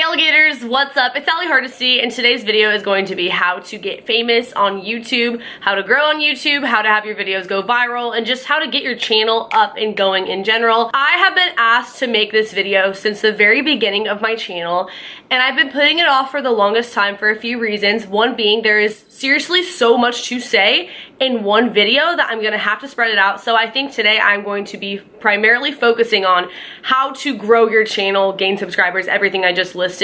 alligators, what's up? It's Allie Hardesty, and today's video is going to be how to get famous on YouTube, how to grow on YouTube, how to have your videos go viral, and just how to get your channel up and going in general. I have been asked to make this video since the very beginning of my channel, and I've been putting it off for the longest time for a few reasons. One being there is seriously so much to say in one video that I'm gonna have to spread it out. So I think today I'm going to be primarily focusing on how to grow your channel, gain subscribers, everything I just listed,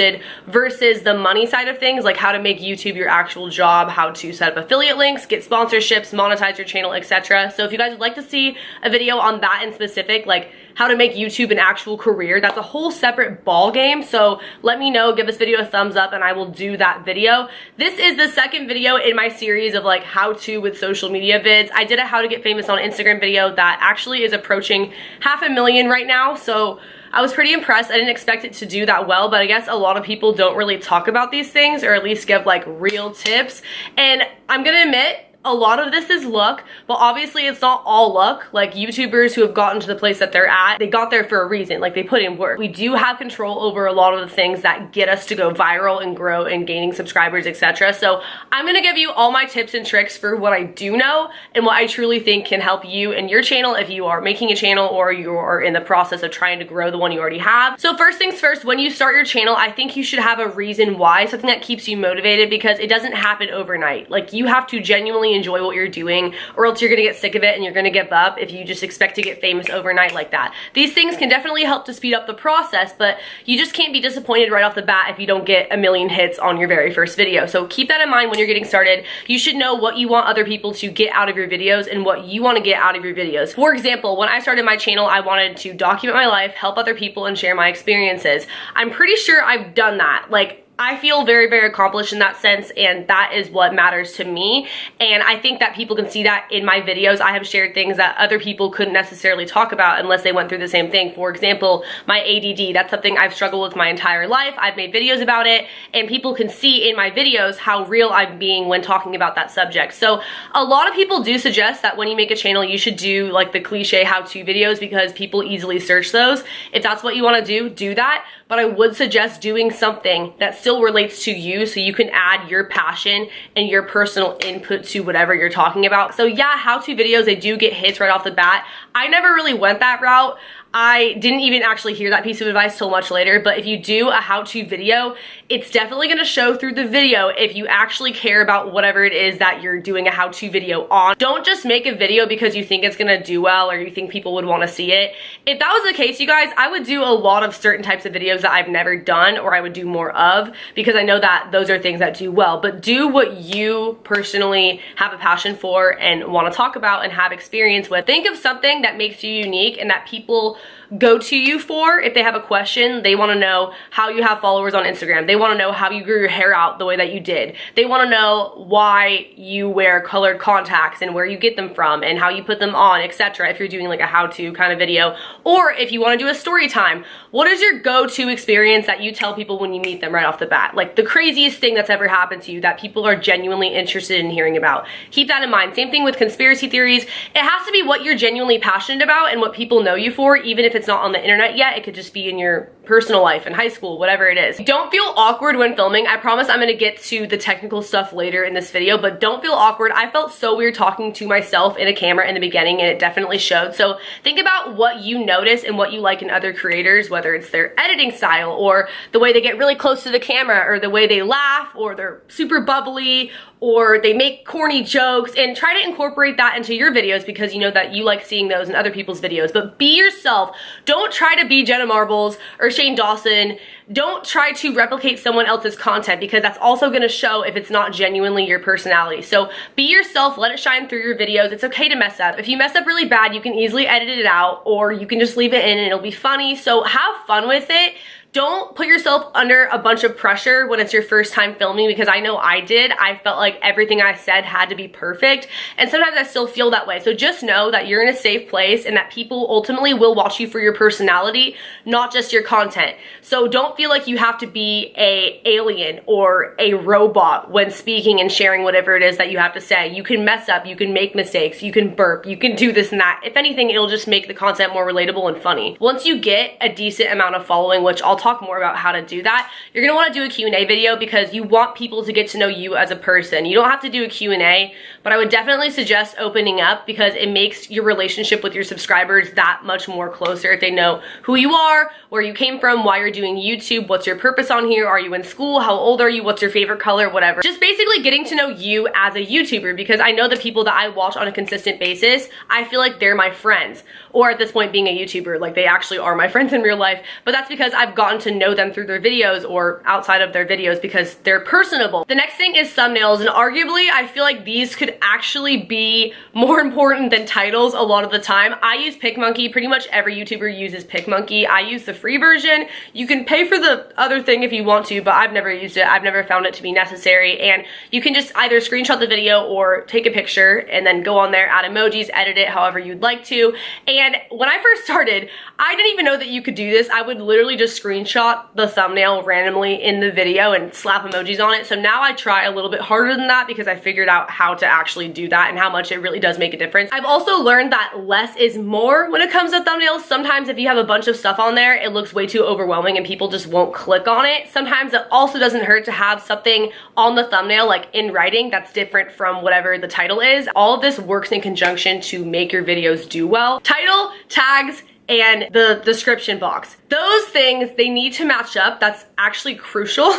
versus the money side of things, like how to make YouTube your actual job, how to set up affiliate links, get sponsorships, monetize your channel, etc. So if you guys would like to see a video on that in specific, like how to make YouTube an actual career, that's a whole separate ball game. So let me know, give this video a thumbs up, and I will do that video. This is the second video in my series of like how to with social media vids. I did a how to get famous on Instagram video that actually is approaching 500,000 right now. So I was pretty impressed. I didn't expect it to do that well, but I guess a lot of people don't really talk about these things, or at least give like real tips. And I'm gonna admit, a lot of this is luck, but obviously it's not all luck. Like YouTubers who have gotten to the place that they're at, they got there for a reason, like they put in work. We do have control over a lot of the things that get us to go viral and grow and gaining subscribers, etc. So I'm gonna give you all my tips and tricks for what I do know and what I truly think can help you and your channel if you are making a channel or you are in the process of trying to grow the one you already have. So first things first, when you start your channel, I think you should have a reason why, something that keeps you motivated, because it doesn't happen overnight. Like you have to genuinely enjoy what you're doing, or else you're gonna get sick of it and you're gonna give up if you just expect to get famous overnight like that. These things can definitely help to speed up the process, but you just can't be disappointed right off the bat if you don't get 1 million hits on your very first video. So keep that in mind when you're getting started. You should know what you want other people to get out of your videos and what you want to get out of your videos. For example, when I started my channel, I wanted to document my life, help other people, and share my experiences. I'm pretty sure I've done that. Like, I feel very, very accomplished in that sense, and that is what matters to me. And I think that people can see that in my videos. I have shared things that other people couldn't necessarily talk about unless they went through the same thing. For example, my ADD, that's something I've struggled with my entire life. I've made videos about it, and people can see in my videos how real I'm being when talking about that subject. So a lot of people do suggest that when you make a channel, you should do like the cliche how-to videos, because people easily search those. If that's what you want to do that. But I would suggest doing something that still relates to you, so you can add your passion and your personal input to whatever you're talking about. So yeah, how-to videos, they do get hits right off the bat. I never really went that route. I didn't even actually hear that piece of advice till much later, but if you do a how-to video, it's definitely gonna show through the video if you actually care about whatever it is that you're doing a how-to video on. Don't just make a video because you think it's gonna do well or you think people would wanna see it. If that was the case, you guys, I would do a lot of certain types of videos that I've never done, or I would do more of, because I know that those are things that do well. But do what you personally have a passion for and wanna talk about and have experience with. Think of something that makes you unique and that people go to you for. If they have a question, they want to know how you have followers on Instagram. They want to know how you grew your hair out the way that you did. They want to know why you wear colored contacts and where you get them from and how you put them on, etc. If you're doing like a how-to kind of video, or if you want to do a story time, what is your go-to experience that you tell people when you meet them right off the bat? Like the craziest thing that's ever happened to you that people are genuinely interested in hearing about. Keep that in mind. Same thing with conspiracy theories. It has to be what you're genuinely passionate about and what people know you for, even if it's not on the internet yet. It could just be in your personal life, in high school, whatever it is. Don't feel awkward when filming. I promise I'm gonna get to the technical stuff later in this video, but don't feel awkward. I felt so weird talking to myself in a camera in the beginning, and it definitely showed. So think about what you notice and what you like in other creators, whether it's their editing style or the way they get really close to the camera, or the way they laugh, or they're super bubbly, or they make corny jokes, and try to incorporate that into your videos, because you know that you like seeing those in other people's videos. But be yourself. Don't try to be Jenna Marbles or Shane Dawson. Don't try to replicate someone else's content, because that's also going to show if it's not genuinely your personality. So be yourself, let it shine through your videos. It's okay to mess up. If you mess up really bad, you can easily edit it out, or you can just leave it in and it'll be funny. So have fun with it. Don't put yourself under a bunch of pressure when it's your first time filming, because I know I did. I felt like everything I said had to be perfect, and sometimes I still feel that way. So just know that you're in a safe place and that people ultimately will watch you for your personality, not just your content. So don't feel like you have to be a alien or a robot when speaking and sharing whatever it is that you have to say. You can mess up, you can make mistakes, you can burp, you can do this and that. If anything, it'll just make the content more relatable and funny. Once you get a decent amount of following, which I'll I'll talk more about how to do that. You're gonna wanna do a Q&A video because you want people to get to know you as a person. You don't have to do a Q&A, but I would definitely suggest opening up because it makes your relationship with your subscribers that much more closer if they know who you are, where you came from, why you're doing YouTube, what's your purpose on here, are you in school, how old are you, what's your favorite color, whatever. Just basically getting to know you as a YouTuber, because I know the people that I watch on a consistent basis, I feel like they're my friends, or at this point being a YouTuber, like they actually are my friends in real life, but that's because I've gotten to know them through their videos or outside of their videos because they're personable. The next thing is thumbnails, and arguably I feel like these could actually be more important than titles a lot of the time. I use PicMonkey. Pretty much every YouTuber uses PicMonkey. I use the free version. You can pay for the other thing if you want to, but I've never used it. I've never found it to be necessary, and you can just either screenshot the video or take a picture and then go on there, add emojis, edit it however you'd like to. And when I first started, I didn't even know that you could do this. I would literally just screenshot the thumbnail randomly in the video and slap emojis on it. So now I try a little bit harder than that because I figured out how to actually do that and how much it really does make a difference. I've also learned that less is more when it comes to thumbnails. Sometimes if you have a bunch of stuff on there, it looks way too overwhelming and people just won't click on it. Sometimes it also doesn't hurt to have something on the thumbnail, like in writing, that's different from whatever the title is. All of this works in conjunction to make your videos do well. Title, tags, and the description box. Those things, they need to match up. That's actually crucial.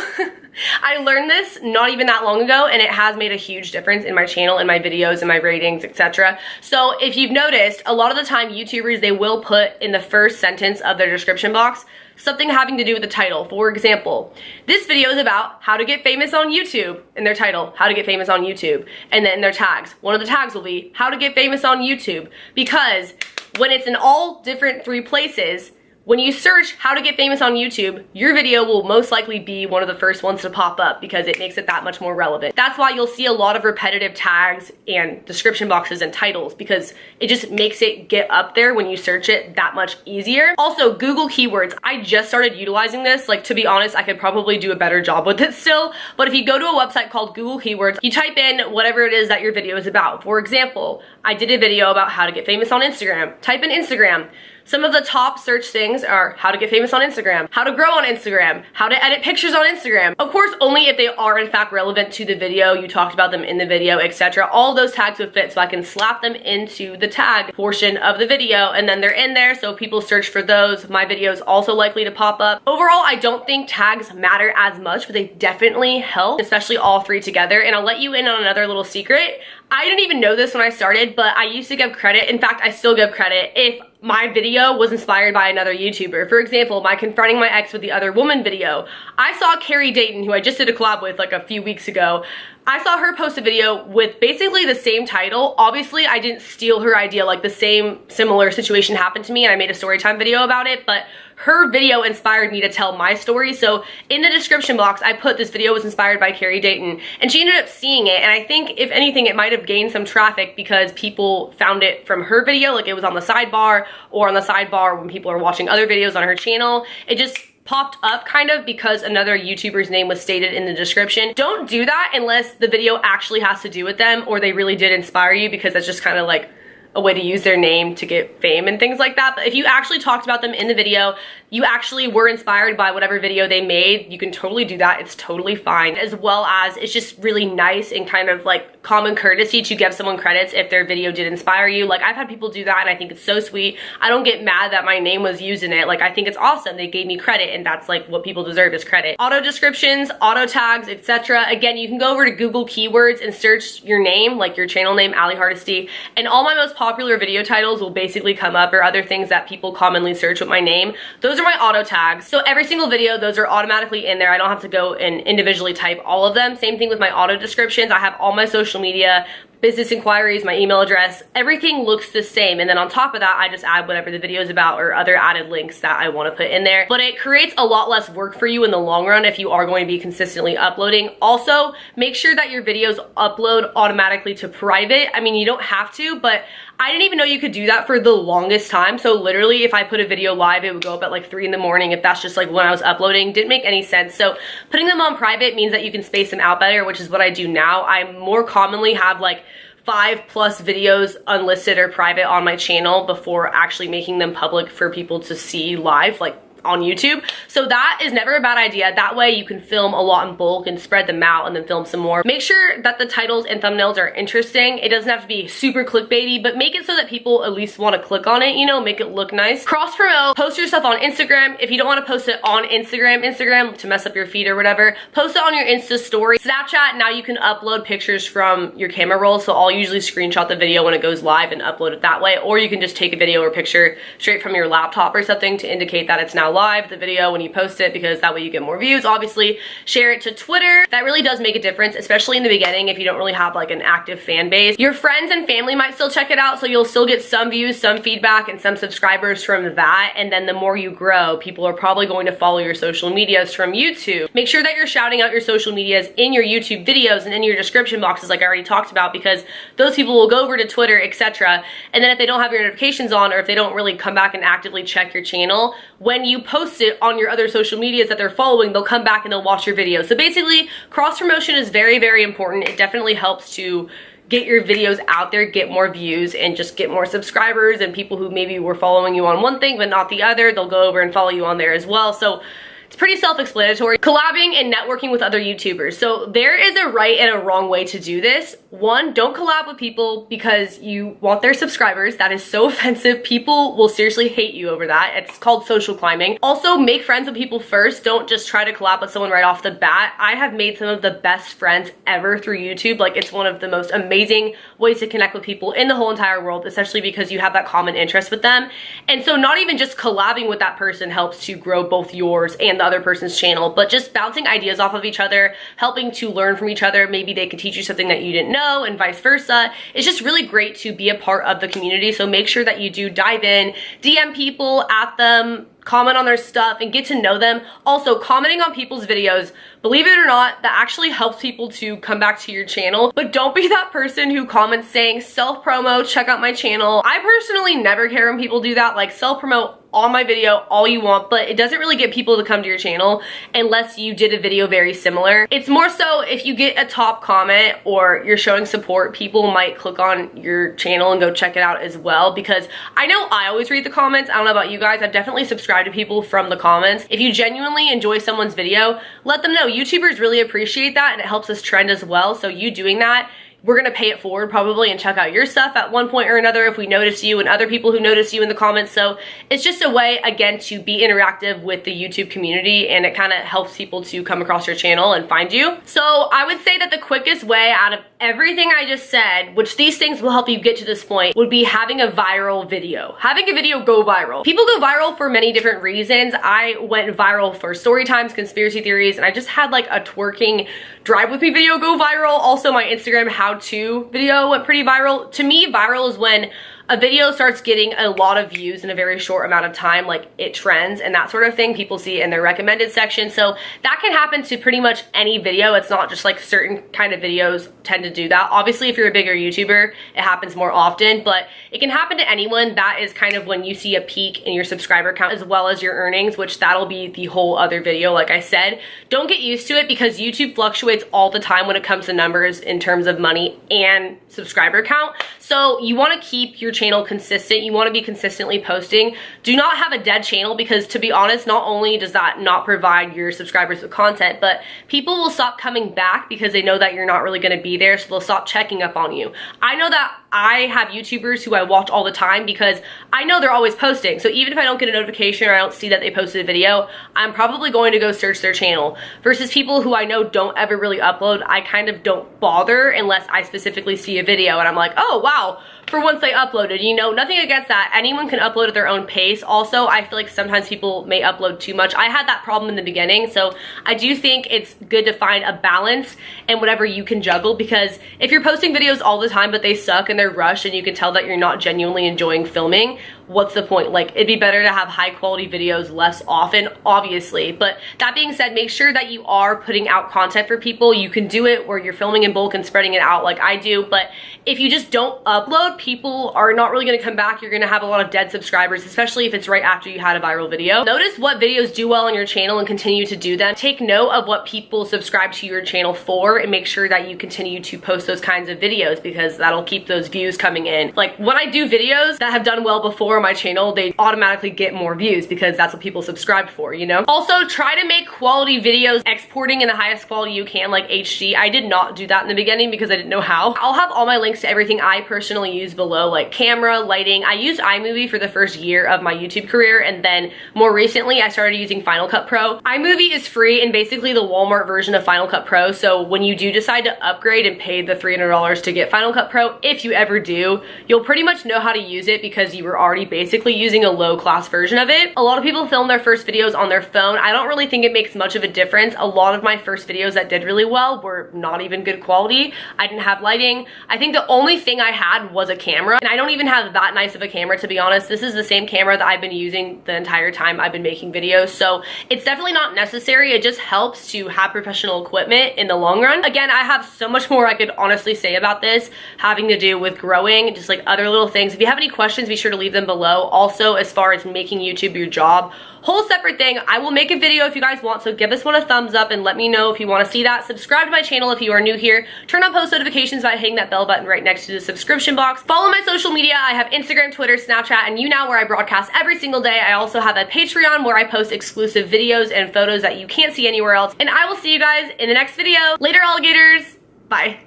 I learned this not even that long ago, and it has made a huge difference in my channel, in my videos, in my ratings, etc. So if you've noticed, a lot of the time YouTubers, they will put in the first sentence of their description box something having to do with the title. For example, this video is about how to get famous on YouTube. In their title, how to get famous on YouTube. And then in their tags, one of the tags will be how to get famous on YouTube. Because when it's in all different 3 places, when you search how to get famous on YouTube, your video will most likely be one of the first ones to pop up because it makes it that much more relevant. That's why you'll see a lot of repetitive tags and description boxes and titles, because it just makes it get up there when you search it that much easier. Also, Google keywords. I just started utilizing this. Like, to be honest, I could probably do a better job with it still, but if you go to a website called Google Keywords, you type in whatever it is that your video is about. For example, I did a video about how to get famous on Instagram. Type in Instagram. Some of the top search things are how to get famous on Instagram, how to grow on Instagram, how to edit pictures on Instagram. Of course, only if they are in fact relevant to the video, you talked about them in the video, etc. All those tags would fit, so I can slap them into the tag portion of the video, and then they're in there, so if people search for those, my video is also likely to pop up. Overall, I don't think tags matter as much, but they definitely help, especially all 3 together. And I'll let you in on another little secret. I didn't even know this when I started, but I used to give credit. In fact, I still give credit if my video was inspired by another YouTuber. For example, my confronting my ex with the other woman video. I saw Carrie Dayton, who I just did a collab with like a few weeks ago. I saw her post a video with basically the same title. Obviously, I didn't steal her idea, like the same similar situation happened to me and I made a storytime video about it, but her video inspired me to tell my story. So in the description box, I put this video was inspired by Carrie Dayton, and she ended up seeing it, and I think if anything, it might have gained some traffic because people found it from her video, like it was on the sidebar, or on the sidebar when people are watching other videos on her channel. It just popped up kind of because another YouTuber's name was stated in the description. Don't do that unless the video actually has to do with them or they really did inspire you, because that's just kind of like a way to use their name to get fame and things like that. But if you actually talked about them in the video, you actually were inspired by whatever video they made, you can totally do that. It's totally fine. As well as it's just really nice and kind of like common courtesy to give someone credits if their video did inspire you. Like, I've had people do that and I think it's so sweet. I don't get mad that my name was used in it. Like, I think it's awesome. They gave me credit, and that's like what people deserve, is credit. Auto descriptions, auto tags, etc. Again, you can go over to Google Keywords and search your name, like your channel name, Ali Hardesty, and all my most popular video titles will basically come up, or other things that people commonly search with my name. Those are my auto tags. So every single video, those are automatically in there. I don't have to go and individually type all of them. Same thing with my auto descriptions. I have all my social media, business inquiries, my email address, everything looks the same. And then on top of that, I just add whatever the video is about or other added links that I want to put in there. But it creates a lot less work for you in the long run if you are going to be consistently uploading. Also, make sure that your videos upload automatically to private. I mean, you don't have to, but I didn't even know you could do that for the longest time. So literally, if I put a video live, it would go up at like 3 in the morning if that's just like when I was uploading. Didn't make any sense. So putting them on private means that you can space them out better, which is what I do now. I more commonly have like 5+ videos unlisted or private on my channel before actually making them public for people to see live, like on YouTube. So that is never a bad idea. That way you can film a lot in bulk and spread them out and then film some more. Make sure that the titles and thumbnails are interesting. It doesn't have to be super clickbaity, but make it so that people at least want to click on it, you know, make it look nice. Cross promote, post your stuff on Instagram. If you don't want to post it on Instagram to mess up your feed or whatever, post it on your Insta story. Snapchat, now you can upload pictures from your camera roll. So I'll usually screenshot the video when it goes live and upload it that way. Or you can just take a video or picture straight from your laptop or something to indicate that it's now live, the video, when you post it, because that way you get more views. Obviously, share it to Twitter. That really does make a difference, especially in the beginning if you don't really have like an active fan base. Your friends and family might still check it out, so you'll still get some views, some feedback, and some subscribers from that. And then the more you grow, people are probably going to follow your social medias from YouTube. Make sure that you're shouting out your social medias in your YouTube videos and in your description boxes like I already talked about, because those people will go over to Twitter, etc. And then if they don't have your notifications on, or if they don't really come back and actively check your channel, when you post it on your other social medias that they're following, they'll come back and they'll watch your video. So basically, cross promotion is very, very important. It definitely helps to get your videos out there, get more views, and just get more subscribers, and people who maybe were following you on one thing but not the other, they'll go over and follow you on there as well. So it's pretty self-explanatory. Collabing and networking with other YouTubers. So there is a right and a wrong way to do this. One, don't collab with people because you want their subscribers. That is so offensive. People will seriously hate you over that. It's called social climbing. Also, make friends with people first. Don't just try to collab with someone right off the bat. I have made some of the best friends ever through YouTube. Like, it's one of the most amazing ways to connect with people in the whole entire world, especially because you have that common interest with them. And so not even just collabing with that person helps to grow both yours and the other person's channel, but just bouncing ideas off of each other, helping to learn from each other. Maybe they could teach you something that you didn't know and vice versa. It's just really great to be a part of the community. So make sure that you do dive in, DM people, at them, comment on their stuff, and get to know them. Also, commenting on people's videos, believe it or not, that actually helps people to come back to your channel. But don't be that person who comments saying self-promo, check out my channel. I personally never care when people do that. Like, self-promote on my video all you want, but it doesn't really get people to come to your channel unless you did a video very similar. It's more so if you get a top comment or you're showing support, people might click on your channel and go check it out as well, because I know I always read the comments. I don't know about you guys. I've definitely subscribed to people from the comments. If you genuinely enjoy someone's video, let them know. YouTubers really appreciate that, and it helps us trend as well. So you doing that, we're gonna pay it forward probably and check out your stuff at one point or another if we notice you, and other people who notice you in the comments. So it's just a way, again, to be interactive with the YouTube community, and it kind of helps people to come across your channel and find you. So I would say that the quickest way out of everything I just said, which these things will help you get to this point, would be having a viral video. Having a video go viral. People go viral for many different reasons. I went viral for story times, conspiracy theories, and I just had like a twerking drive with me video go viral. Also, my Instagram how-to video went pretty viral. To me, viral is when a video starts getting a lot of views in a very short amount of time, like it trends and that sort of thing. People see it in their recommended section. So that can happen to pretty much any video. It's not just like certain kind of videos tend to do that. Obviously, if you're a bigger YouTuber, it happens more often, but it can happen to anyone. That is kind of when you see a peak in your subscriber count as well as your earnings, which that'll be the whole other video. Like I said, don't get used to it because YouTube fluctuates all the time when it comes to numbers in terms of money and subscriber count. So you want to keep your channel consistent. You want to be consistently posting. Do not have a dead channel, because to be honest, not only does that not provide your subscribers with content, but people will stop coming back because they know that you're not really going to be there, so they'll stop checking up on you. I know that I have YouTubers who I watch all the time because I know they're always posting. So even if I don't get a notification or I don't see that they posted a video, I'm probably going to go search their channel. Versus people who I know don't ever really upload, I kind of don't bother unless I specifically see a video and I'm like, oh wow, for once they uploaded. You know, nothing against that. Anyone can upload at their own pace. Also, I feel like sometimes people may upload too much. I had that problem in the beginning, so I do think it's good to find a balance in whatever you can juggle, because if you're posting videos all the time but they suck and they're rushed and you can tell that you're not genuinely enjoying filming, what's the point? Like, it'd be better to have high quality videos less often, obviously. But that being said, make sure that you are putting out content for people. You can do it where you're filming in bulk and spreading it out like I do, but if you just don't upload, people are not really gonna come back. You're gonna have a lot of dead subscribers, especially if it's right after you had a viral video. Notice what videos do well on your channel and continue to do them. Take note of what people subscribe to your channel for and make sure that you continue to post those kinds of videos, because that'll keep those views coming in. Like, when I do videos that have done well before on my channel, they automatically get more views because that's what people subscribe for, you know? Also, try to make quality videos, exporting in the highest quality you can, like HD. I did not do that in the beginning because I didn't know how. I'll have all my links to everything I personally use below, like camera, lighting. I used iMovie for the first year of my YouTube career, and then more recently I started using Final Cut Pro. iMovie is free and basically the Walmart version of Final Cut Pro, so when you do decide to upgrade and pay the $300 to get Final Cut Pro, if you ever do, you'll pretty much know how to use it because you were already basically using a low-class version of it. A lot of people film their first videos on their phone. I don't really think it makes much of a difference. A lot of my first videos that did really well were not even good quality. I didn't have lighting. I think the only thing I had was a camera, and I don't even have that nice of a camera, to be honest. This is the same camera that I've been using the entire time I've been making videos, so it's definitely not necessary. It just helps to have professional equipment in the long run. Again, I have so much more I could honestly say about this, having to do with growing, just like other little things. If you have any questions, be sure to leave them below. Also, as far as making YouTube your job, whole separate thing. I will make a video if you guys want, so give this one a thumbs up and let me know if you want to see that. Subscribe to my channel if you are new here. Turn on post notifications by hitting that bell button right next to the subscription box. Follow my social media. I have Instagram, Twitter, Snapchat, and YouNow, where I broadcast every single day. I also have a Patreon where I post exclusive videos and photos that you can't see anywhere else. And I will see you guys in the next video. Later, alligators. Bye.